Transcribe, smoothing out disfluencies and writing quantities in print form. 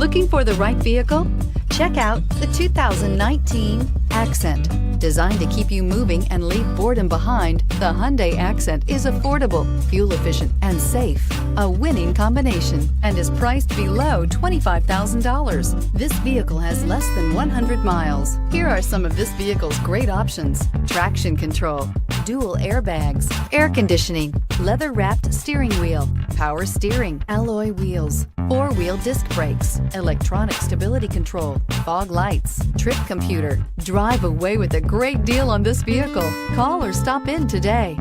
Looking for the right vehicle? Check out the 2019 Accent. Designed to keep you moving and leave boredom behind, the Hyundai Accent is affordable, fuel-efficient, and safe. A winning combination, and is priced below $25,000. This vehicle has less than 100 miles. Here are some of this vehicle's great options: traction control, dual airbags, air conditioning, leather-wrapped steering wheel, power steering, alloy wheels, four-wheel disc brakes, electronic stability control, fog lights, trip computer. Drive away with a great deal on this vehicle. Call or stop in today.